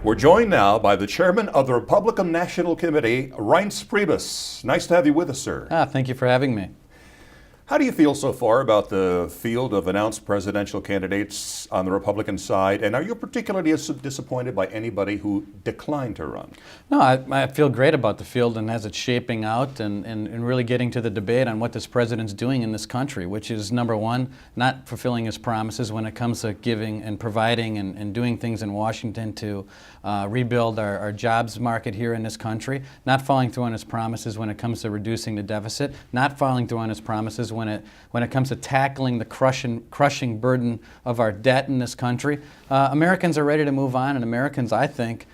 We're joined now by the chairman of the Republican National Committee, Reince Priebus. Nice to have you with us, sir. Thank you for having me. How do you feel so far about the field of announced presidential candidates on the Republican side? And are you particularly disappointed by anybody who declined to run? No, I feel great about the field and as it's shaping out and really getting to the debate on what this president's doing in this country, which is, number one, not fulfilling his promises when it comes to giving and providing and doing things in Washington to rebuild our jobs market here in this country, not following through on his promises when it comes to reducing the deficit, not following through on his promises when it comes to tackling the crushing burden of our debt in this country. Americans are ready to move on, and Americans, I think,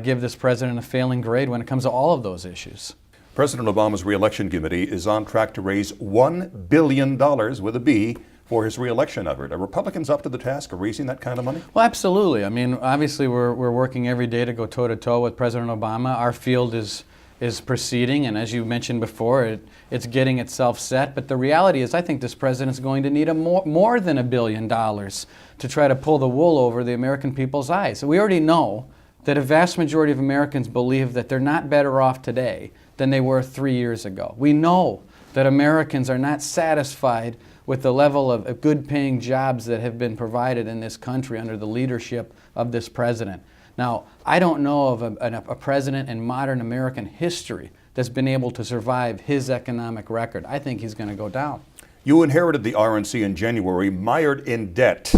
give this president a failing grade when it comes to all of those issues. President Obama's re-election committee is on track to raise $1 billion with a B for his re-election effort. Are Republicans up to the task of raising that kind of money? Well, absolutely. I mean, obviously we're working every day to go toe-to-toe with President Obama. Our field is proceeding, and as you mentioned before, it's getting itself set. But the reality is I think this president's going to need more than $1 billion to try to pull the wool over the American people's eyes. So we already know that a vast majority of Americans believe that they're not better off today than they were 3 years ago. We know that Americans are not satisfied with the level of good-paying jobs that have been provided in this country under the leadership of this president. Now, I don't know of a president in modern American history that's been able to survive his economic record. I think he's going to go down. You inherited the RNC in January, mired in debt.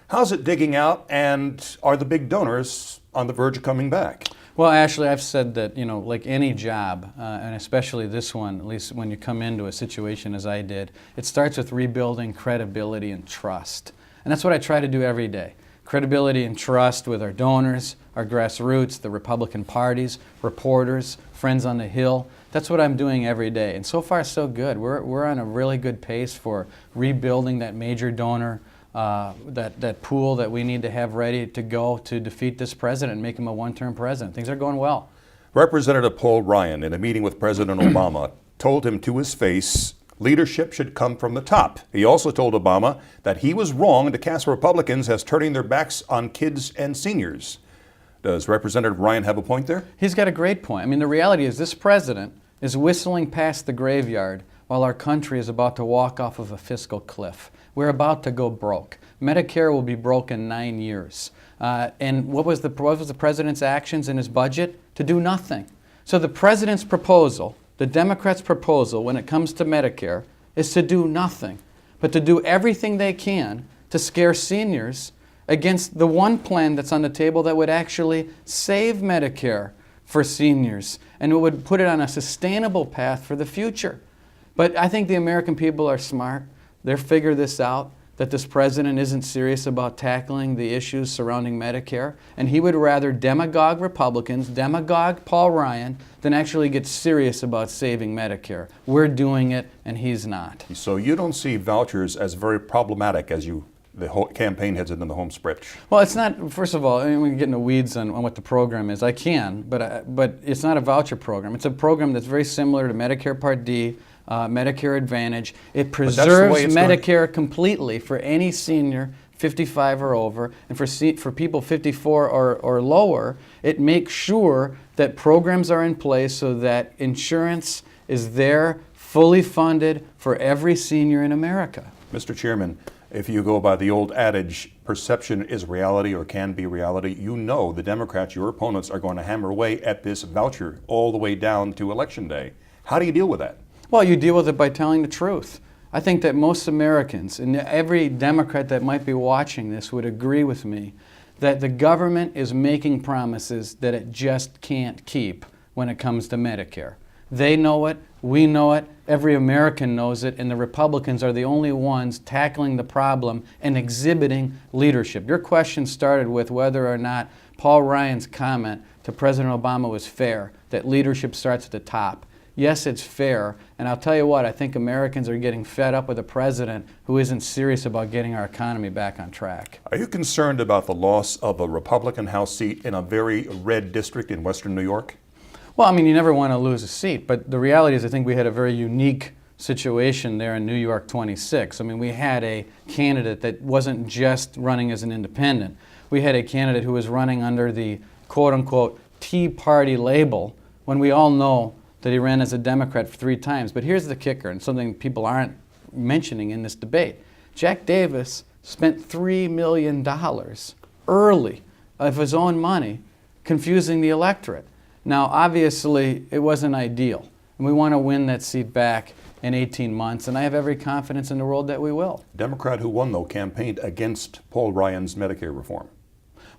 How's it digging out, and are the big donors on the verge of coming back? Well, Ashley, I've said that, like any job, and especially this one, at least when you come into a situation as I did, it starts with rebuilding credibility and trust. And that's what I try to do every day. Credibility and trust with our donors, our grassroots, the Republican parties, reporters, friends on the Hill. That's what I'm doing every day. And so far, so good. We're on a really good pace for rebuilding that major donor, that pool that we need to have ready to go to defeat this president and make him a one-term president. Things are going well. Representative Paul Ryan, in a meeting with President Obama, told him to his face, leadership should come from the top. He also told Obama that he was wrong to cast Republicans as turning their backs on kids and seniors. Does Representative Ryan have a point there? He's got a great point. I mean, the reality is this president is whistling past the graveyard while our country is about to walk off of a fiscal cliff. We're about to go broke. Medicare will be broke in 9 years. And what was the president's actions in his budget? To do nothing. So the president's proposal, the Democrats' proposal when it comes to Medicare, is to do nothing, but to do everything they can to scare seniors against the one plan that's on the table that would actually save Medicare for seniors and it would put it on a sustainable path for the future. But I think the American people are smart. They'll figure this out, that this president isn't serious about tackling the issues surrounding Medicare, and he would rather demagogue Republicans, demagogue Paul Ryan, than actually get serious about saving Medicare. We're doing it, and he's not. So you don't see vouchers as very problematic as the whole campaign heads into the home stretch? Well, it's not, first of all, I mean, we can get in the weeds on what the program is. I can, but it's not a voucher program. It's a program that's very similar to Medicare Part D, Medicare Advantage. It preserves Medicare completely for any senior 55 or over, and for people 54 or lower, it makes sure that programs are in place so that insurance is there, fully funded for every senior in America. Mr. Chairman, if you go by the old adage, perception is reality or can be reality, you know the Democrats, your opponents, are going to hammer away at this voucher all the way down to Election Day. How do you deal with that? Well, you deal with it by telling the truth. I think that most Americans, and every Democrat that might be watching this would agree with me, that the government is making promises that it just can't keep when it comes to Medicare. They know it, we know it, every American knows it, and the Republicans are the only ones tackling the problem and exhibiting leadership. Your question started with whether or not Paul Ryan's comment to President Obama was fair, that leadership starts at the top. Yes, it's fair, and I'll tell you what, I think Americans are getting fed up with a president who isn't serious about getting our economy back on track. Are you concerned about the loss of a Republican House seat in a very red district in western New York? Well, I mean, you never want to lose a seat, but the reality is I think we had a very unique situation there in New York 26. I mean, we had a candidate that wasn't just running as an independent. We had a candidate who was running under the quote-unquote Tea Party label when we all know that he ran as a Democrat 3 times. But here's the kicker, and something people aren't mentioning in this debate. Jack Davis spent $3 million early of his own money confusing the electorate. Now, obviously, it wasn't ideal, and we want to win that seat back in 18 months, and I have every confidence in the world that we will. Democrat who won, though, campaigned against Paul Ryan's Medicare reform.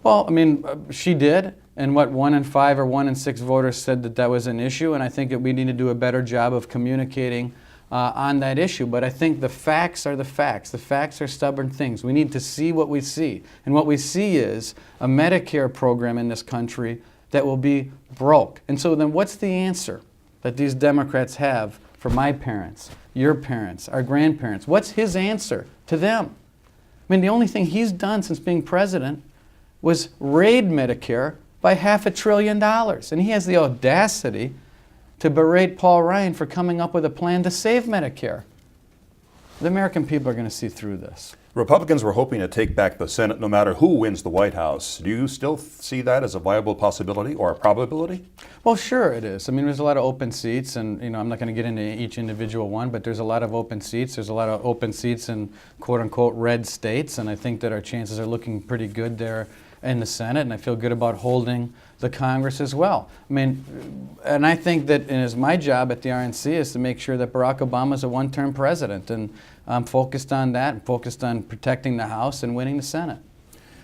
Well, I mean, she did, and 1 in 5 or 1 in 6 voters said that that was an issue, and I think that we need to do a better job of communicating on that issue. But I think the facts are the facts. The facts are stubborn things. We need to see what we see, and what we see is a Medicare program in this country that will be broke. And so then what's the answer that these Democrats have for my parents, your parents, our grandparents? What's his answer to them? I mean, the only thing he's done since being president was raid Medicare by $500 billion. And he has the audacity to berate Paul Ryan for coming up with a plan to save Medicare. The American people are going to see through this. Republicans were hoping to take back the Senate no matter who wins the White House. Do you still see that as a viable possibility or a probability? Well, sure it is. I mean, there's a lot of open seats, and I'm not going to get into each individual one, but there's a lot of open seats. There's a lot of open seats in quote-unquote red states, and I think that our chances are looking pretty good there in the Senate, and I feel good about holding the Congress as well. I mean, and I think that it is my job at the RNC is to make sure that Barack Obama is a one-term president, and I'm focused on that, and focused on protecting the House and winning the Senate.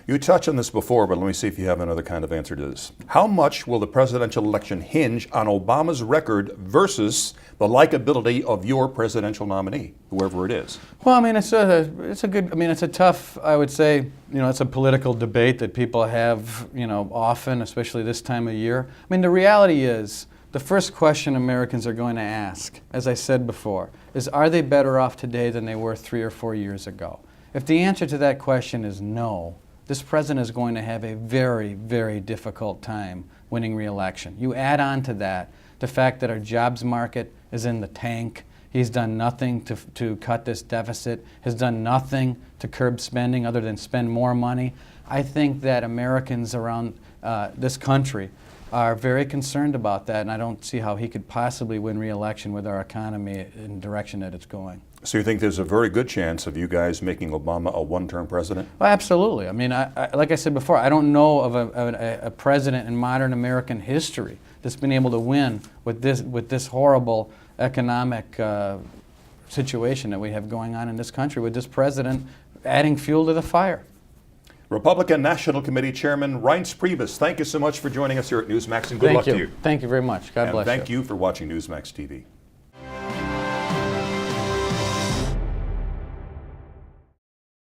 You touched on this before, but let me see if you have another kind of answer to this. How much will the presidential election hinge on Obama's record versus the likability of your presidential nominee, whoever it is? Well, I mean, it's a tough, I would say, it's a political debate that people have, often, especially this time of year. I mean, the reality is, the first question Americans are going to ask, as I said before, is are they better off today than they were 3 or 4 years ago? If the answer to that question is no, this president is going to have a very, very difficult time winning re-election. You add on to that the fact that our jobs market is in the tank. He's done nothing to cut this deficit, has done nothing to curb spending other than spend more money. I think that Americans around this country are very concerned about that, and I don't see how he could possibly win re-election with our economy in the direction that it's going. So you think there's a very good chance of you guys making Obama a one-term president? Well, absolutely. I mean, like I said before, I don't know of a president in modern American history that's been able to win with this horrible economic situation that we have going on in this country, with this president adding fuel to the fire. Republican National Committee Chairman Reince Priebus, thank you so much for joining us here at Newsmax, and good luck to you. Thank you very much. God bless you. And thank you for watching Newsmax TV.